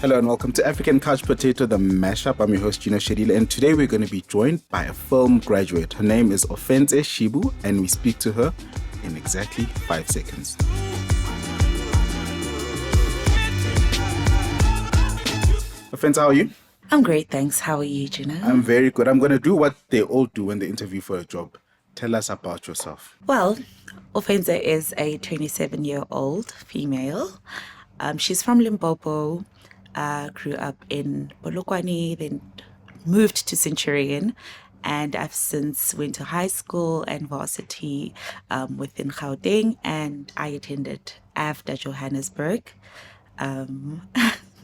Hello and welcome to African Couch Potato, the mashup. I'm your host, Gino, and today we're going to be joined by a film graduate. Her name is Ofentse Shibu, and we speak to her in exactly 5 seconds. Ofentse, how are you? I'm great, thanks. How are you, Gino? I'm very good. I'm going to do what they all do when they interview for a job. Tell us about yourself. Well, Ofense is a 27-year-old female. She's from Limpopo, grew up in Polokwane, then moved to Centurion, and I've since went to high school and varsity within Gauteng, and I attended AFDA Johannesburg.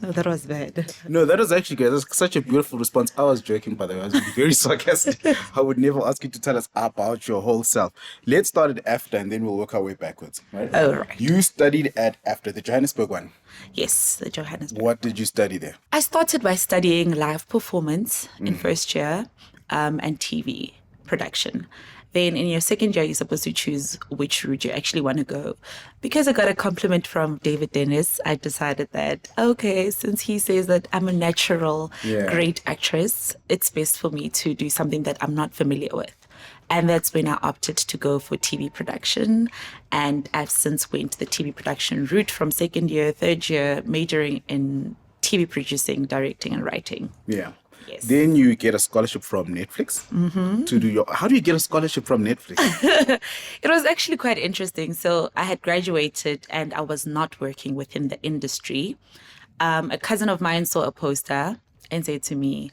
No, that was bad. No, that was actually good. That's such a beautiful response. I was joking, by the way. I was being very sarcastic. I would never ask you to tell us about your whole self. Let's start at AFDA and then we'll work our way backwards. Right? Oh, right. You studied at AFDA, the Johannesburg one. Yes, the Johannesburg. What did you study there? I started by studying live performance in first year and TV production. Then in your second year, you're supposed to choose which route you actually want to go. Because I got a compliment from David Dennis, I decided that, okay, since he says that I'm a natural, great actress, it's best for me to do something that I'm not familiar with. And that's when I opted to go for TV production. And I've since went the TV production route from second year, third year, majoring in TV producing, directing, and writing. Yeah. Yes. Then you get a scholarship from Netflix to do your... How do you get a scholarship from Netflix? It was actually quite interesting. So I had graduated and I was not working within the industry. A cousin of mine saw a poster and said to me,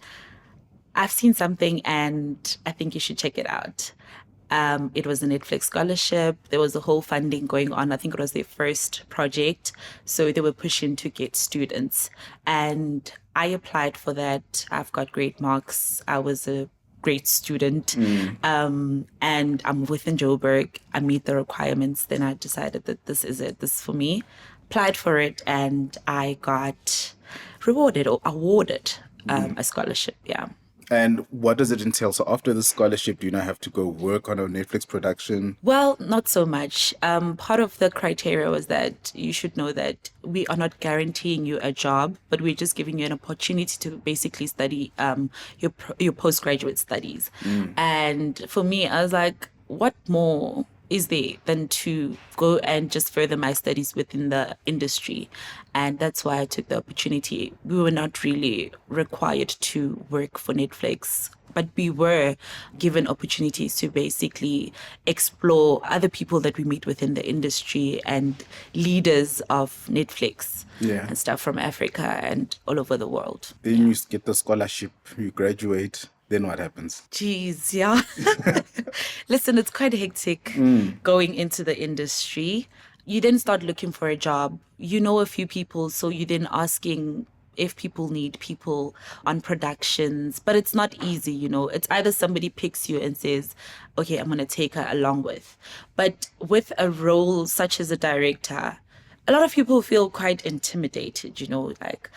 I've seen something and I think you should check it out. It was a Netflix scholarship. There was a whole funding going on. I think it was their first project. So they were pushing to get students. And I applied for that. I've got great marks. I was a great student. And I'm within Joburg. I meet the requirements. Then I decided that this is it. This is for me. Applied for it and I got rewarded or awarded a scholarship. Yeah. And what does it entail? So after the scholarship, do you now have to go work on a Netflix production? Well, not so much. Part of the criteria was that you should know that we are not guaranteeing you a job, but we're just giving you an opportunity to basically study your postgraduate studies. And for me, I was like, what more is there than to go and just further my studies within the industry? And that's why I took the opportunity. We were not really required to work for Netflix, but we were given opportunities to basically explore other people that we meet within the industry and leaders of Netflix and stuff from Africa and all over the world. Then you get the scholarship, you graduate. Then what happens? Jeez, yeah. Listen, it's quite hectic going into the industry. You then start looking for a job. You know a few people, so you're then asking if people need people on productions. But it's not easy, you know. It's either somebody picks you and says, okay, I'm going to take her along with. But with a role such as a director, a lot of people feel quite intimidated, you know, like,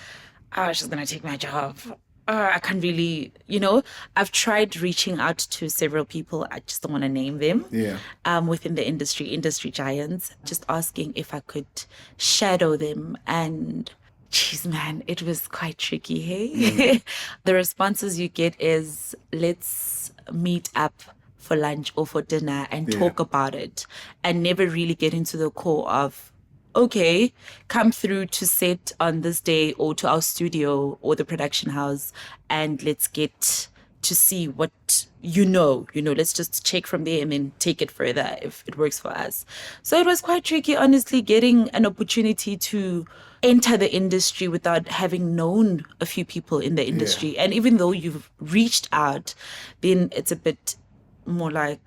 oh, she's going to take my job. I can't really, you know, I've tried reaching out to several people. I just don't want to name them. Within the industry giants, just asking if I could shadow them. And geez, man, it was quite tricky, hey? The responses you get is, let's meet up for lunch or for dinner and talk about it, and never really get into the core of, okay, come through to set on this day or to our studio or the production house and let's get to see what let's just check from there and then take it further if it works for us. So it was quite tricky, honestly, getting an opportunity to enter the industry without having known a few people in the industry. And even though you've reached out, then it's a bit more like,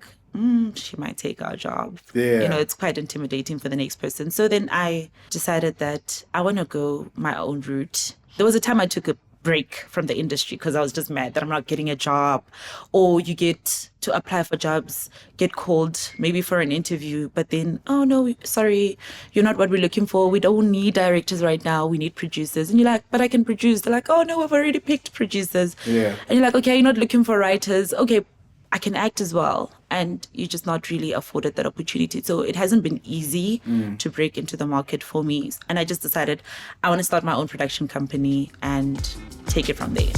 she might take our job. You know, it's quite intimidating for the next person. So then I decided that I want to go my own route. There was a time I took a break from the industry because I was just mad that I'm not getting a job. Or you get to apply for jobs, get called maybe for an interview, but then, oh no, sorry, you're not what we're looking for. We don't need directors right now. We need producers. And you're like, but I can produce. They're like, oh no, we've already picked producers. And you're like, okay, you're not looking for writers. Okay, I can act as well. and you're just not really afforded that opportunity. So it hasn't been easy to break into the market for me. And I just decided I want to start my own production company and take it from there.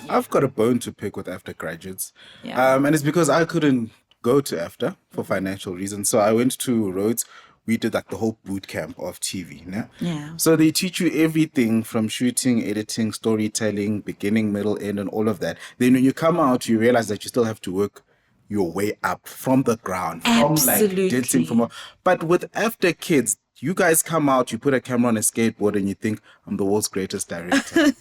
I've got a bone to pick with AFDA graduates. Yeah. And it's because I couldn't go to AFDA for financial reasons. So I went to Rhodes. We did like the whole boot camp of TV. Né? Yeah. So they teach you everything from shooting, editing, storytelling, beginning, middle, end, and all of that. Then when you come out, you realize that you still have to work your way up from the ground. Absolutely. From like dancing, but with AFDA kids, you guys come out, you put a camera on a skateboard and you think, I'm the world's greatest director.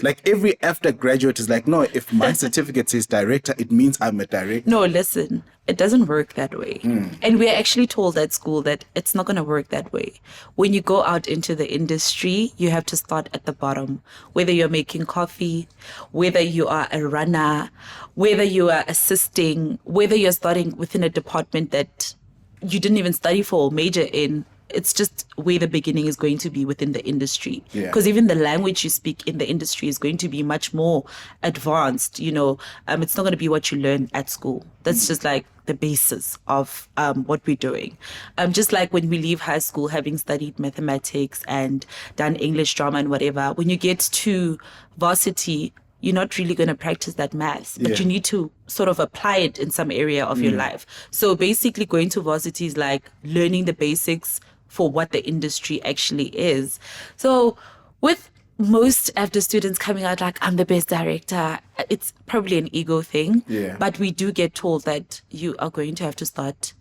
Like every AFDA graduate is like, no, if my certificate says director, it means I'm a director. No, listen, it doesn't work that way. And we're actually told at school that it's not going to work that way. When you go out into the industry, you have to start at the bottom. Whether you're making coffee, whether you are a runner, whether you are assisting, whether you're starting within a department that you didn't even study for or major in, it's just where the beginning is going to be within the industry. Because even the language you speak in the industry is going to be much more advanced. You know, it's not going to be what you learn at school. That's just like the basis of what we're doing. Just like when we leave high school, having studied mathematics and done English, drama, and whatever, when you get to varsity, you're not really going to practice that maths, but you need to sort of apply it in some area of your life. So basically going to varsity is like learning the basics for what the industry actually is. So with most AFDA students coming out like, I'm the best director, it's probably an ego thing. But we do get told that you are going to have to start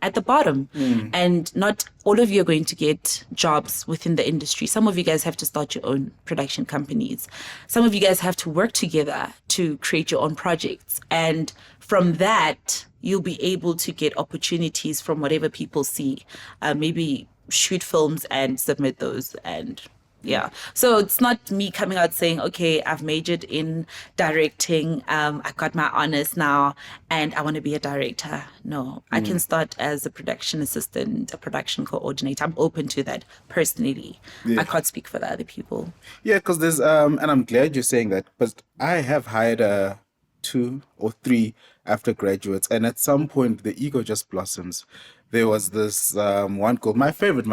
at the bottom. And not all of you are going to get jobs within the industry. Some of you guys have to start your own production companies. Some of you guys have to work together to create your own projects. And from that, you'll be able to get opportunities from whatever people see. Maybe shoot films and submit those, and yeah. So it's not me coming out saying, okay, I've majored in directing, I got my honors now, and I want to be a director. No, I can start as a production assistant, a production coordinator. I'm open to that personally. I can't speak for the other people. Yeah, because there's, and I'm glad you're saying that, because I have hired 2 or 3 after graduates, and at some point the ego just blossoms. There was this one girl, my favorite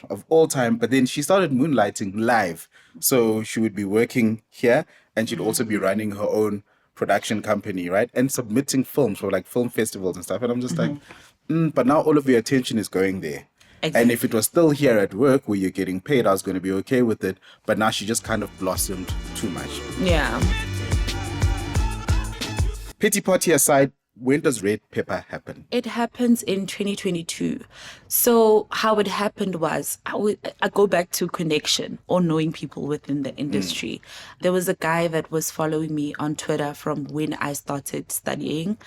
of all time, but then she started moonlighting live. So she would be working here and she'd also be running her own production company, right? And submitting films for like film festivals and stuff. And I'm just like, but now all of your attention is going there. Exactly. And if it was still here at work where you're getting paid, I was going to be okay with it. But now she just kind of blossomed too much. Yeah. Pity party aside, when does Red Pepper happen? It happens in 2022. So how it happened was, I go back to connection or knowing people within the industry. There was a guy that was following me on Twitter from when I started studying,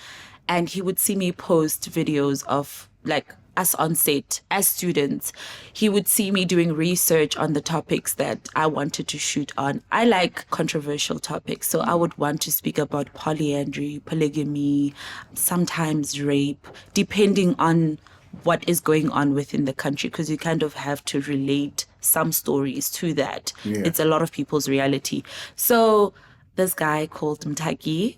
and he would see me post videos of like us on set as students. He would see me doing research on the topics that I wanted to shoot on. I like controversial topics, so I would want to speak about polyandry, polygamy, sometimes rape, depending on what is going on within the country, because you kind of have to relate some stories to that. It's a lot of people's reality. So this guy called Mtaki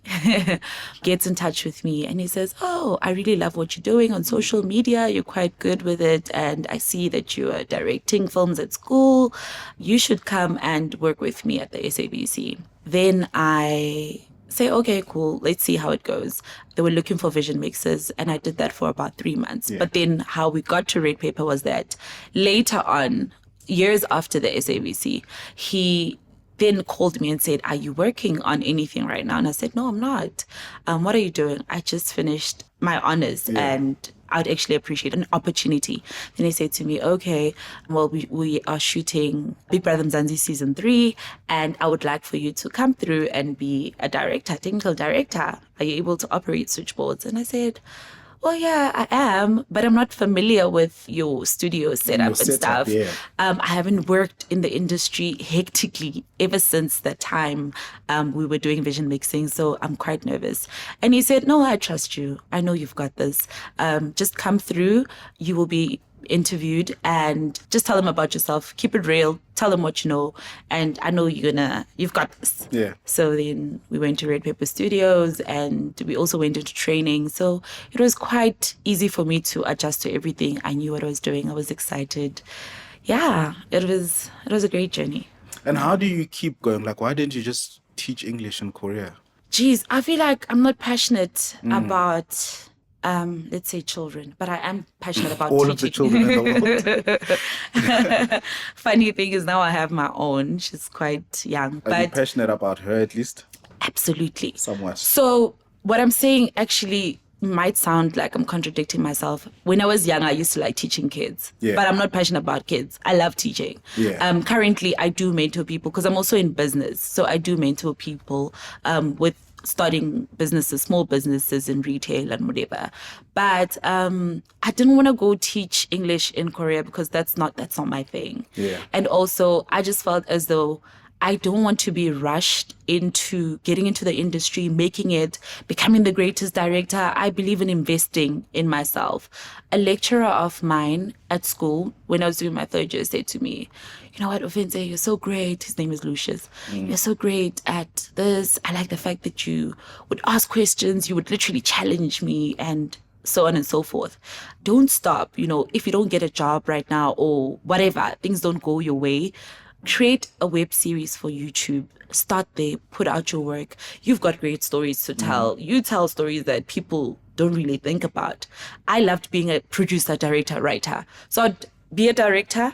gets in touch with me and he says, oh, I really love what you're doing on social media. You're quite good with it. And I see that you are directing films at school. You should come and work with me at the SABC. Then I say, okay, cool. Let's see how it goes. They were looking for vision mixers and I did that for about 3 months. But then how we got to Red Pepper was that later on, years after the SABC, he then called me and said, are you working on anything right now? And I said, no, I'm not. What are you doing? I just finished my honors and I'd actually appreciate an opportunity. Then he said to me, okay, well, we are shooting Big Brother Mzansi season 3 and I would like for you to come through and be a director, technical director. Are you able to operate switchboards? And I said, well, yeah, I am, but I'm not familiar with your studio setup and stuff. I haven't worked in the industry hectically ever since the time we were doing vision mixing, so I'm quite nervous. And he said, no, I trust you. I know you've got this. Just come through. You will be interviewed, and just tell them about yourself. Keep it real. Tell them what you know. And I know you've got this. Yeah. So then we went to Red Pepper Studios, and we also went into training. So it was quite easy for me to adjust to everything. I knew what I was doing. I was excited. Yeah, it was a great journey. And how do you keep going? Like, why didn't you just teach English in Korea? Geez, I feel like I'm not passionate about, let's say, children, but I am passionate about All teaching. of the children in the world. Funny thing is now I have my own. She's quite young, Are you but passionate about her at least? absolutely. Somewhat. So what I'm saying actually might sound like I'm contradicting myself. When I was young, I used to like teaching kids, Yeah. but I'm not passionate about kids. I love teaching. Yeah. Currently, I do mentor people because I'm also in business. So I do mentor people with starting businesses, small businesses in retail and whatever. But I didn't want to go teach English in Korea because that's not my thing. Yeah. And also, I just felt as though I don't want to be rushed into getting into the industry, making it, becoming the greatest director. I believe in investing in myself. A lecturer of mine at school, when I was doing my third year, said to me, you know what, Ofentse, you're so great. His name is Lucius. You're so great at this. I like the fact that you would ask questions. You would literally challenge me and so on and so forth. Don't stop. If you don't get a job right now or whatever, things don't go your way, create a web series for YouTube. Start there, put out your work. You've got great stories to tell. You tell stories that people don't really think about. I loved being a producer, director, writer. So I'd be a director,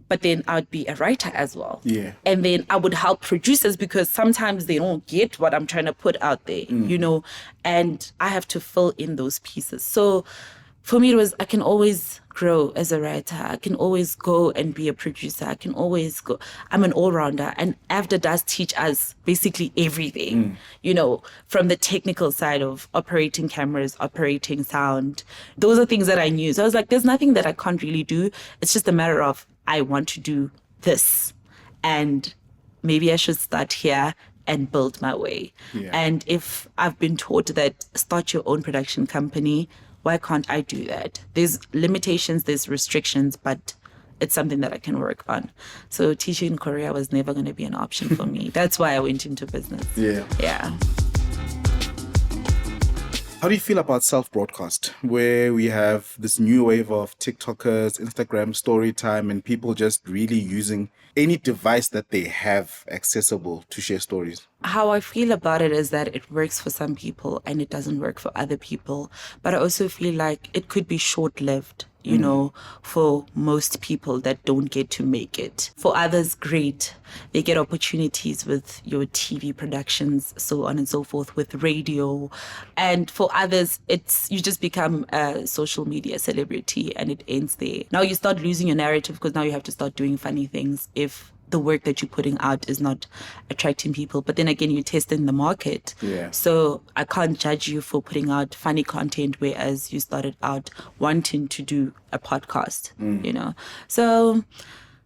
but then I'd be a writer as well. Yeah. And then I would help producers because sometimes they don't get what I'm trying to put out there, and I have to fill in those pieces. So for me, it was, I can always grow as a writer. I can always go and be a producer. I can always go. I'm an all-rounder. And AFDA does teach us basically everything, from the technical side of operating cameras, operating sound. Those are things that I knew. So I was like, there's nothing that I can't really do. It's just a matter of, I want to do this. And maybe I should start here and build my way. Yeah. And if I've been taught that start your own production company, why can't I do that? There's limitations, there's restrictions, but it's something that I can work on. So teaching in Korea was never going to be an option for me. That's why I went into business. Yeah. Yeah. How do you feel about self-broadcast, where we have this new wave of TikTokers, Instagram story time, and people just really using any device that they have accessible to share stories? How I feel about it is that it works for some people and it doesn't work for other people. But I also feel like it could be short-lived, for most people that don't get to make it. For others, great. They get opportunities with your TV productions, so on and so forth, with radio. And for others, you just become a social media celebrity and it ends there. Now you start losing your narrative because now you have to start doing funny things if the work that you're putting out is not attracting people. But then again, you're testing the market. Yeah. So I can't judge you for putting out funny content, whereas you started out wanting to do a podcast, So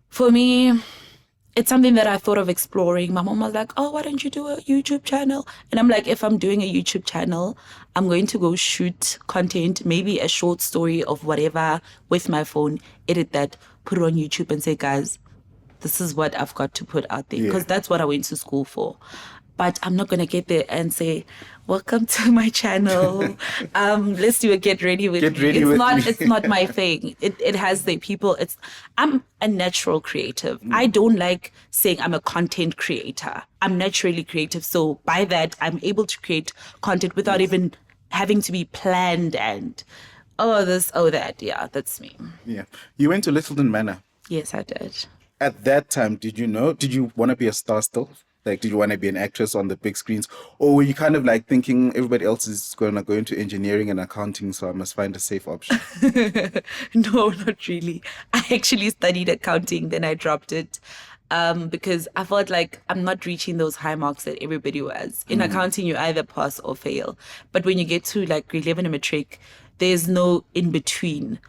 for me, it's something that I thought of exploring. My mom was like, oh, why don't you do a YouTube channel? And I'm like, if I'm doing a YouTube channel, I'm going to go shoot content, maybe a short story of whatever with my phone, edit that, put it on YouTube and say, guys, this is what I've got to put out there, because that's what I went to school for. But I'm not going to get there and say, welcome to my channel. Let's do a get ready with me. It's not my thing. It has the people. I'm a natural creative. I don't like saying I'm a content creator. I'm naturally creative. So by that, I'm able to create content without even having to be planned and, that. Yeah, that's me. Yeah. You went to Littleton Manor. Yes, I did. At that time, did you want to be a star still? Like, did you want to be an actress on the big screens? Or were you kind of like thinking everybody else is going to go into engineering and accounting, so I must find a safe option? No, not really. I actually studied accounting, then I dropped it because I felt like I'm not reaching those high marks that everybody was. In accounting, you either pass or fail. But when you get to like grade 11 and matric, there's no in between.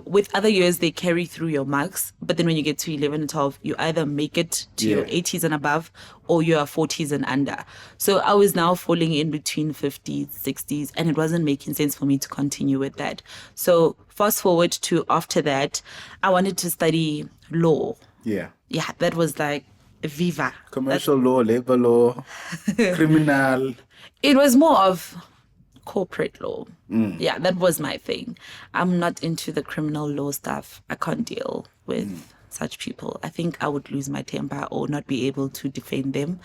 With other years, they carry through your marks, but then when you get to 11 and 12, you either make it to your 80s and above, or you are 40s and under. So I was now falling in between 50s, 60s, and it wasn't making sense for me to continue with that. So fast forward to after that, I wanted to study law. Yeah. Yeah, that was like Viva. Commercial law, labor law, criminal. It was more of corporate law. Yeah, that was my thing. I'm not into the criminal law stuff. I can't deal with such people. I think I would lose my temper or not be able to defend them.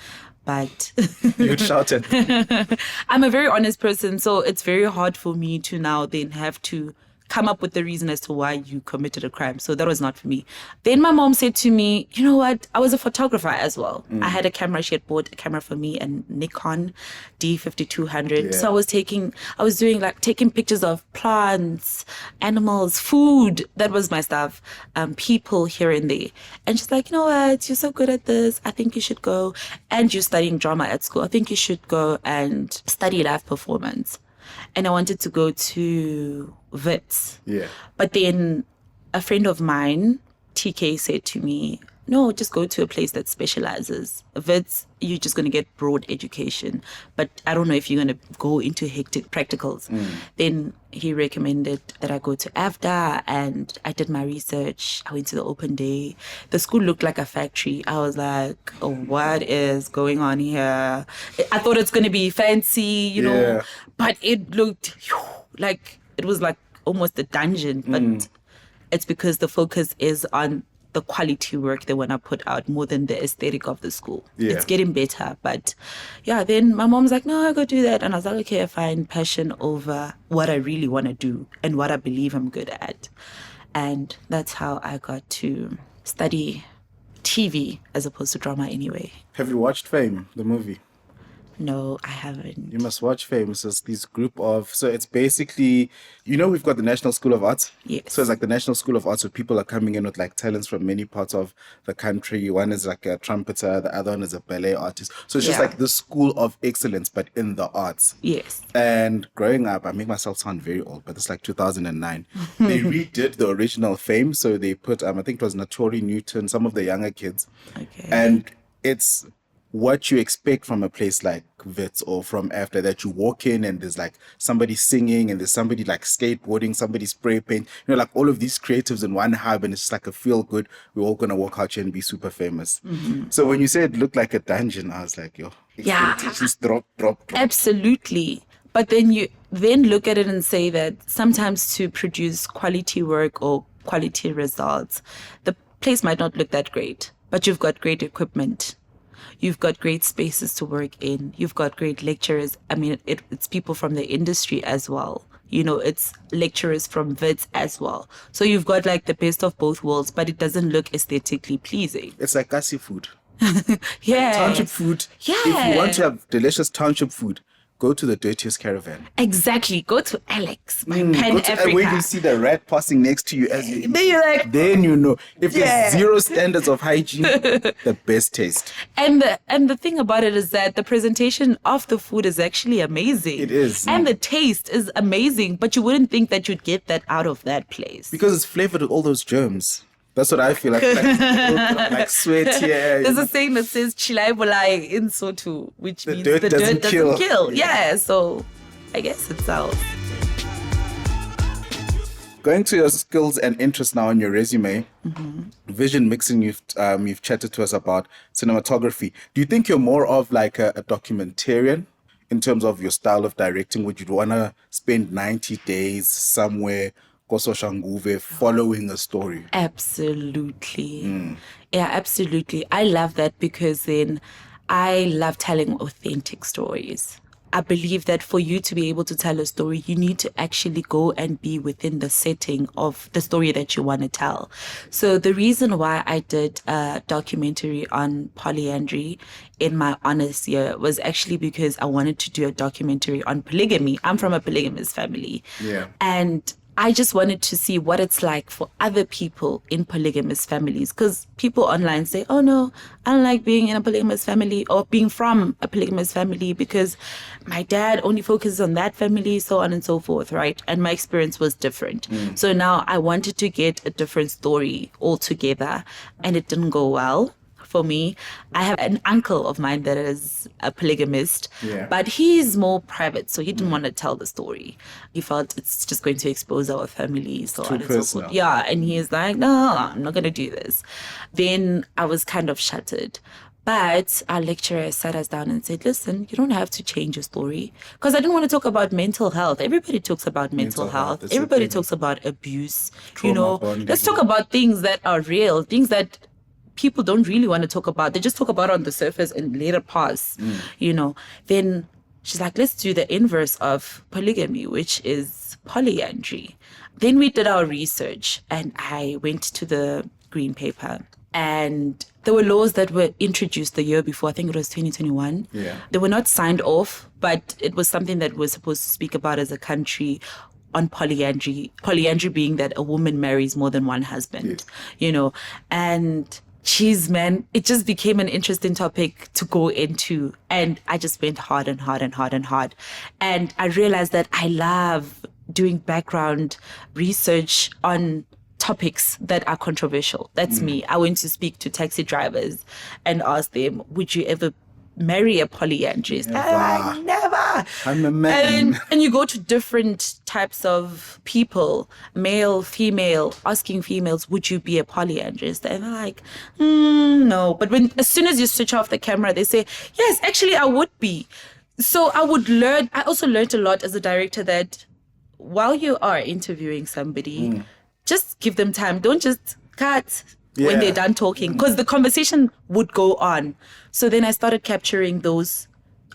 But You'd shout at them. I'm a very honest person, so it's very hard for me to now then have to come up with the reason as to why you committed a crime. So that was not for me. Then my mom said to me, you know what? I was a photographer as well. I had a camera. She had bought a camera for me, a Nikon D5200. Yeah. So I was doing like taking pictures of plants, animals, food. That was my stuff. People here and there. And she's like, you know what? You're so good at this. I think you should go. And you're studying drama at school. I think you should go and study live performance. And I wanted to go to Wits. Yeah. But then a friend of mine, TK, said to me, no, just go to a place that specializes. Wits, you're just going to get broad education. But I don't know if you're going to go into hectic practicals. Then he recommended that I go to AFDA, and I did my research. I went to the open day. The school looked like a factory. I was like, oh, what is going on here? I thought it's going to be fancy, you know, but it looked like it was like almost a dungeon. But it's because the focus is on the quality work they want to put out more than the aesthetic of the school. Yeah. It's getting better. But yeah, then my mom's like, no, I go do that. And I was like, okay, I find passion over what I really want to do and what I believe I'm good at. And that's how I got to study TV as opposed to drama anyway. Have you watched Fame, the movie? No, I haven't. You must watch Fame. It's this group of, so it's basically, you know, we've got the National School of Arts. Yes. So it's like the National School of Arts where people are coming in with like talents from many parts of the country. One is like a trumpeter, the other one is a ballet artist. So it's just like the school of excellence, but in the arts. Yes. And growing up, I make myself sound very old, but it's like 2009. They redid the original Fame. So they put, I think it was Natori Newton, some of the younger kids. Okay. And it's what you expect from a place like Wits or from AFDA, that you walk in and there's like somebody singing and there's somebody like skateboarding, somebody spray paint, you know, like all of these creatives in one hub, and it's just like a feel good. We're all gonna walk out here and be super famous. So when you said it looked like a dungeon, I was like, yo, expectations drop. Absolutely. But then you then look at it and say that sometimes to produce quality work or quality results, the place might not look that great, but you've got great equipment. You've got great spaces to work in. You've got great lecturers. I mean, it's people from the industry as well. You know, it's lecturers from Wits as well. So you've got like the best of both worlds, but it doesn't look aesthetically pleasing. It's like Kasi food. Yeah. Township food. Yeah. If you want to have delicious township food, go to the dirtiest caravan. Exactly. Go to Alex, my Pan Africa. When you see the rat passing next to you, as you, Then you're like, then you know. If there's zero standards of hygiene, the best taste. And the thing about it is that the presentation of the food is actually amazing. It is. And the taste is amazing, but you wouldn't think that you'd get that out of that place. Because it's flavored with all those germs. That's what I feel like sweat here. There's a saying that says "Chilai bolai" in Sotho, which means dirt the dirt doesn't doesn't kill. kill. Yeah, so I guess it sells. Going to your skills and interests now on your resume, vision mixing, you've chatted to us about cinematography. Do you think you're more of like a documentarian in terms of your style of directing? Would you want to spend 90 days somewhere, Kososhanguve, following a story? Absolutely. Yeah, absolutely. I love that because then I love telling authentic stories. I believe that for you to be able to tell a story, you need to actually go and be within the setting of the story that you want to tell. So the reason why I did a documentary on polyandry in my honors year was actually because I wanted to do a documentary on polygamy. I'm from a polygamous family. Yeah. And I just wanted to see what it's like for other people in polygamous families. Because people online say, oh no, I don't like being in a polygamous family or being from a polygamous family because my dad only focuses on that family, so on and so forth, right? And my experience was different. So now I wanted to get a different story altogether, and it didn't go well for me. I have an uncle of mine that is a polygamist, but he's more private, so he didn't want to tell the story. He felt it's just going to expose our family, so on and so forth. Yeah, and he's like, no, I'm not going to do this. Then I was kind of shattered. But our lecturer sat us down and said, listen, you don't have to change your story. Because I didn't want to talk about mental health. Everybody talks about mental health. Everybody talks about abuse. Trauma Let's talk about things that are real, things that people don't really want to talk about. They just talk about it on the surface and let it pass, Then she's like, let's do the inverse of polygamy, which is polyandry. Then we did our research and I went to the green paper. And there were laws that were introduced the year before. I think it was 2021. Yeah. They were not signed off, but it was something that we're supposed to speak about as a country on polyandry. Polyandry being that a woman marries more than one husband, And geez, man, it just became an interesting topic to go into. And I just went hard and hard and hard and hard. And I realized that I love doing background research on topics that are controversial. That's me. I went to speak to taxi drivers and ask them, would you ever marry a polyandrist? Never. I'm a man. And you go to different types of people, male, female, asking females, would you be a polyandrist? And they're like, no. But as soon as you switch off the camera, they say, yes, actually, I would be. So I also learned a lot as a director that while you are interviewing somebody, just give them time. Don't just cut when they're done talking, because the conversation would go on. So then I started capturing those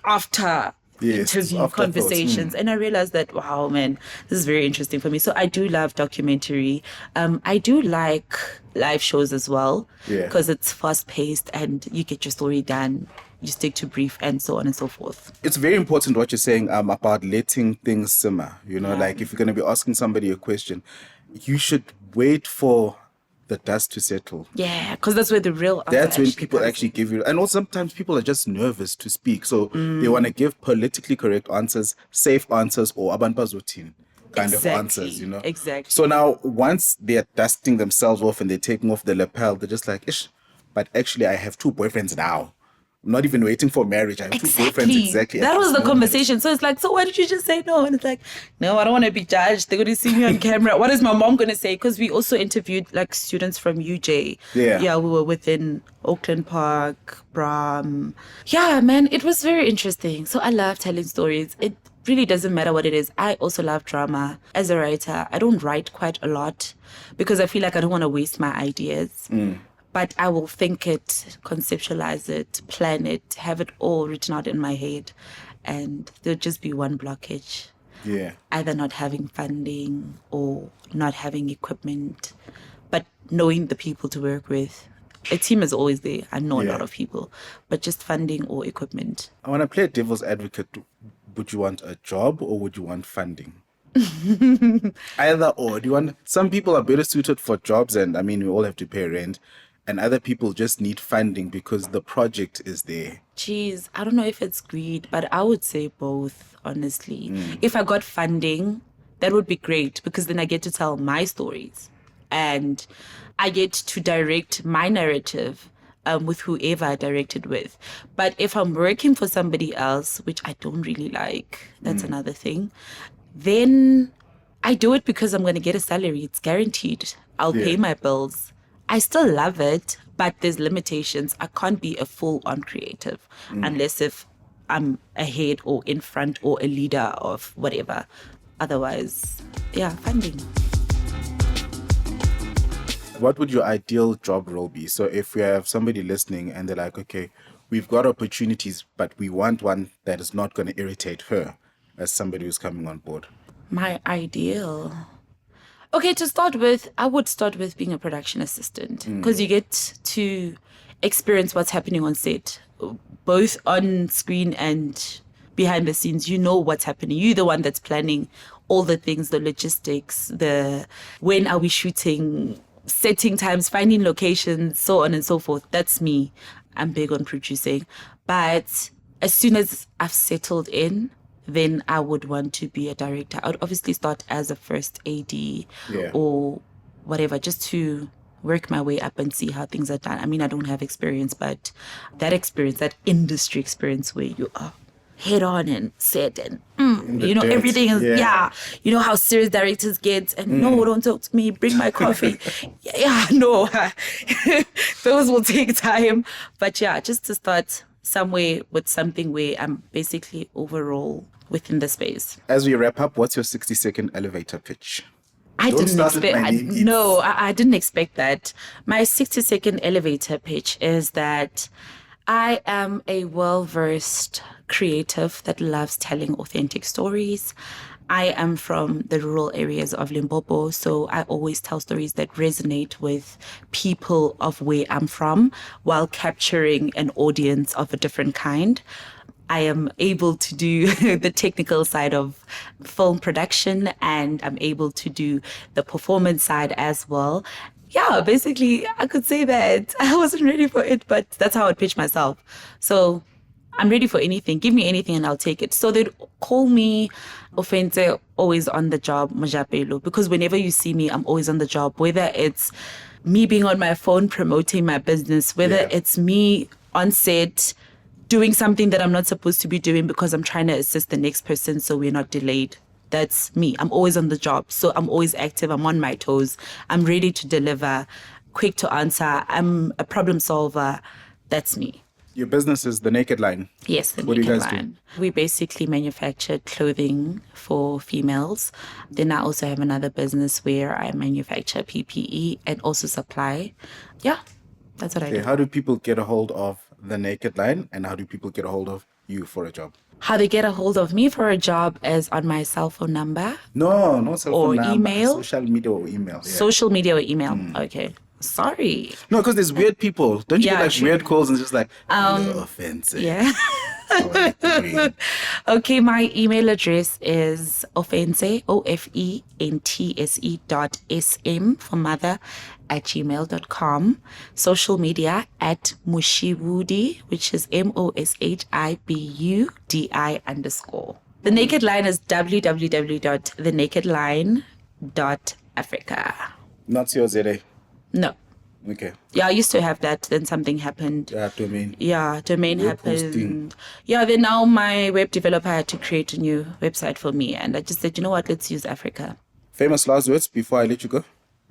after interview conversations. And I realized that, wow, man, this is very interesting for me. So I do love documentary. I do like live shows as well, because it's fast paced and you get your story done. You stick to brief and so on and so forth. It's very important what you're saying about letting things simmer. Like if you're going to be asking somebody a question, you should wait for the dust to settle. Yeah, because that's where the real answer That's when people actually give you. And also sometimes people are just nervous to speak. So they want to give politically correct answers, safe answers, or abanpazutin kind of answers, Exactly. So now once they're dusting themselves off and they're taking off the lapel, they're just like, ish, but actually I have 2 boyfriends now. I'm not even waiting for marriage. I have 2 boyfriends exactly. That was the conversation. So it's like, so why did you just say no? And it's like, no, I don't want to be judged. They're going to see me on camera. What is my mom going to say? Because we also interviewed like students from UJ. Yeah, we were within Auckland Park, Bram. Yeah, man, it was very interesting. So I love telling stories. It really doesn't matter what it is. I also love drama. As a writer, I don't write quite a lot because I feel like I don't want to waste my ideas. But I will think it, conceptualize it, plan it, have it all written out in my head. And there'll just be one blockage. Yeah. Either not having funding or not having equipment. But knowing the people to work with. A team is always there. I know a lot of people. But just funding or equipment. I want to play devil's advocate. Would you want a job or would you want funding? Either or. Do you want? Some people are better suited for jobs, and I mean, we all have to pay rent. And other people just need funding because the project is there. Geez, I don't know if it's greed, but I would say both, honestly. If I got funding, that would be great because then I get to tell my stories and I get to direct my narrative with whoever I directed with. But if I'm working for somebody else, which I don't really like, that's another thing, then I do it because I'm going to get a salary. It's guaranteed. I'll pay my bills. I still love it, but there's limitations. I can't be a full-on creative unless if I'm ahead or in front or a leader of whatever. Otherwise, funding. What would your ideal job role be? So if we have somebody listening and they're like, okay, we've got opportunities, but we want one that is not going to irritate her as somebody who's coming on board. My ideal... Okay, to start with, I would start with being a production assistant because you get to experience what's happening on set, both on screen and behind the scenes. You know what's happening. You're the one that's planning all the things, the logistics, the when are we shooting, setting times, finding locations, so on and so forth. That's me. I'm big on producing. But as soon as I've settled in, then I would want to be a director. I would obviously start as a first AD or whatever, just to work my way up and see how things are done. I mean, I don't have experience, but that experience, that industry experience where you are head on and set and you know, dirt. everything is you know how serious directors get and no, don't talk to me, bring my coffee. No. Those will take time. But yeah, just to start somewhere with something where I'm basically overall within the space. As we wrap up, what's your 60-second elevator pitch? I Don't didn't start with expect. my name, it's- No, I didn't expect that. My 60-second elevator pitch is that I am a well-versed creative that loves telling authentic stories. I am from the rural areas of Limpopo, so I always tell stories that resonate with people of where I'm from while capturing an audience of a different kind. I am able to do the technical side of film production, and I'm able to do the performance side as well. Yeah, basically, I could say that I wasn't ready for it, but that's how I pitch myself. So I'm ready for anything. Give me anything and I'll take it. So they'd call me Ofentse, always on the job, Mojapelo, because whenever you see me, I'm always on the job, whether it's me being on my phone promoting my business, whether it's me on set doing something that I'm not supposed to be doing because I'm trying to assist the next person so we're not delayed. That's me. I'm always on the job. So I'm always active. I'm on my toes. I'm ready to deliver, quick to answer. I'm a problem solver. That's me. Your business is The Naked Line. Yes, the What do you Naked guys do? Line. We basically manufacture clothing for females. Then I also have another business where I manufacture PPE and also supply. Yeah, that's what I Okay, do. how do people get a hold of The Naked Line, and how do people get a hold of you for a job? How they get a hold of me for a job is on my cell phone number, No cell phone or number. email. Social media or email. Yeah. social media or email. Okay. Sorry. No, because there's weird people. Don't you Yeah, get like true. weird calls and it's just like, no offense. Yeah. How are you doing? Okay, my email address is Ofense, OFENTSE.SM for mother @gmail.com. Social media @Moshibudi, which is MOSHIBUDI_. The Naked Line is www.thenakedline.africa. Not your ZA. No. Okay. Yeah, I used to have that. Then something happened. Yeah, domain. Yeah, domain Web happened. hosting. Yeah, then now my web developer had to create a new website for me. And I just said, you know what, let's use Africa. Famous last words before I let you go.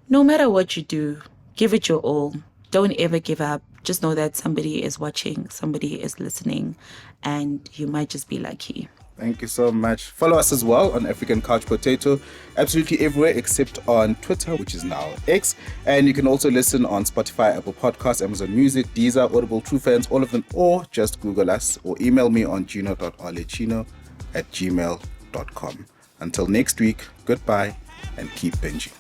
No matter what you do, give it your all. Don't ever give up. Just know that somebody is watching, somebody is listening, and you might just be lucky. Thank you so much. Follow us as well on African Couch Potato, absolutely everywhere except on Twitter, which is now X. And you can also listen on Spotify, Apple Podcasts, Amazon Music, Deezer, Audible, True Fans, all of them, or just Google us or email me on gino.arlechino@gmail.com. Until next week, goodbye and keep binging.